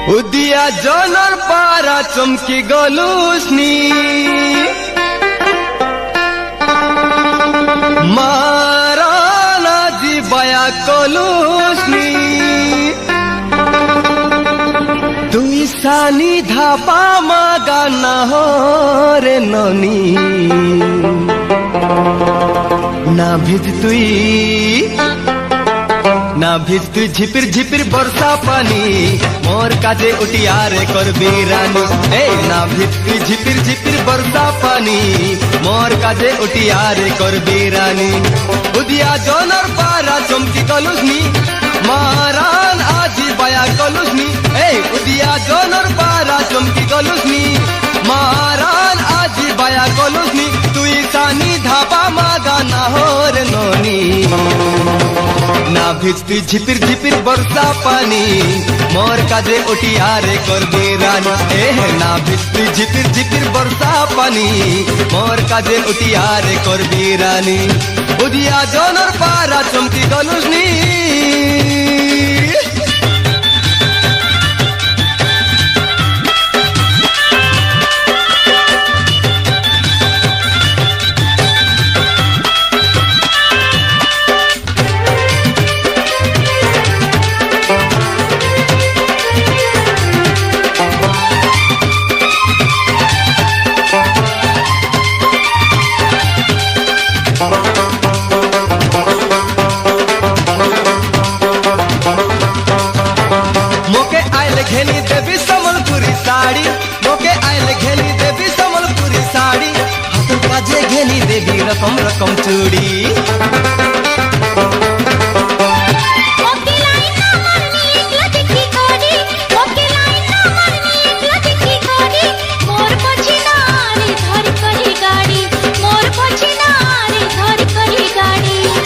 Udiya genre পারা চমকি গলুসনি মারানা জিবায়া কলুসনি তুই সানি ধাপা মাগানা হরে ননি না ভিজ তুই না ভিজ তুই ঝিপির ঝিপির বর্ষা পানি মোর কাজে উঠিয়ারে করবি রানী এই না ভিজ তুই ঝিপির ঝিপির বর্ষা পানি মোর কাজে উঠিয়ারে করবি রানী উদিয়া জনর পারা চমকি কলুসনি মারান আজি বায়া কলুসনি এই উদিয়া জনর পারা চমকি কলুসনি মারান আজি বায়া কলুসনি তুই সানি ধাপা মাগানা হোর ননি না ভিজ তুই ঝিপির ঝিপির বর্ষা পানি মোর কাজে উঠিয়ারে করবি রানী না ভিজ তুই ঝিপির ঝিপির বর্ষা পানি মোর কাজে উঠিয়ারে করবি রানী উদিয়া জনর পারা চমকি গলুসনি घेनी देवी समलपुरी साड़ी मोके आयल घेनी देवी समलपुरी साड़ी हाथ काजे घेनी देवी रकम रकम चूड़ी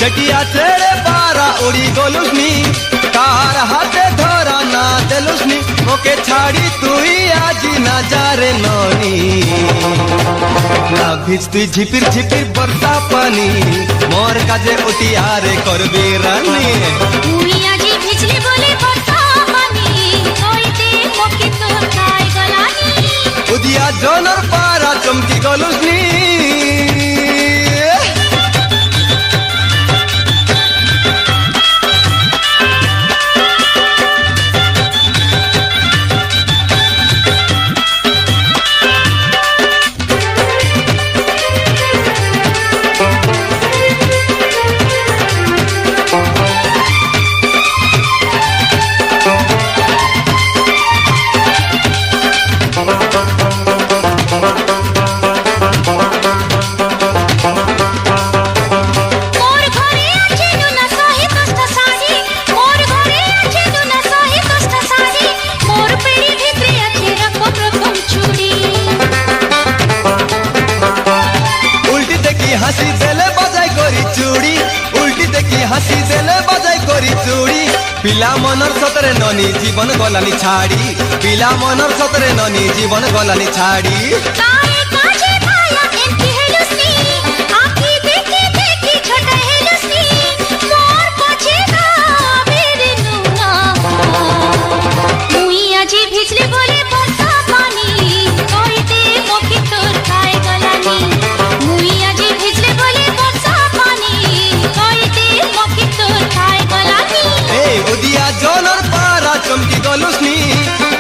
चटिया तेरे पारा उड़ी गोलुसनी कार हाथे धरा ना देलुसनी ओके छाड़ी तुई आजी ना जारे नोनी ना भिज तुई झिपिर झिपिर बरसा पानी मोर काजे उठियारे करबी रानी तुई आजी भिजले बोले बरसा पानी होइते मोके तोर खाय गलानी उदिया जनर पारा चमकी गलुसनी हसी देले बजाई करी चूड़ी उल्टी देखी हसी देले बजाई करी चूड़ी पिला मनर सतरे ननी जीवन गलानी छाड़ी पिला मनर सतरे ननी जीवन गलानी छाड़ी काहे काजे भाया एमकी हेलुसनी आखी देखी देखी छोटा हेलुसनी मोर पछे ना मेरे नुना मुई आजी भिजले बोले बरसा पानी कोइते मोके तोर खाए गलानी मुई आजी भिजले बोले बरसा पानी कोइते मोके तोर खाए गलानी ए उदिया जनर पारा चमकी गलुसनी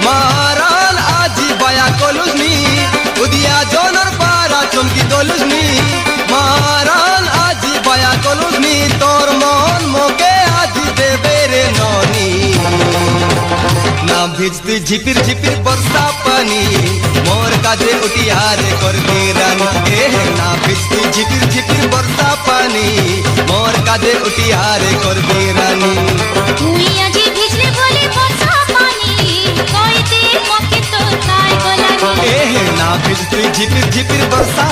मारान आजी बाया कलुसनी उदिया जनर पारा चमकी गलुसनी मारान आजी बाया कलुसनी तोर मन मोके आजी देबे रे ननी ना भिज तुई झिपिर झिपिर बरसा पानी मोर काजे उठियारे करबी रानी ना भिज तुई झिपिर झिपिर बरसा पानी मोर काजे उठियारे करबी रानी मुई आजी भिजले बोले बरसा पानी कोइते मोके तोर खाय गलानी ना भिज तुई झिपिर झिपिर बरसा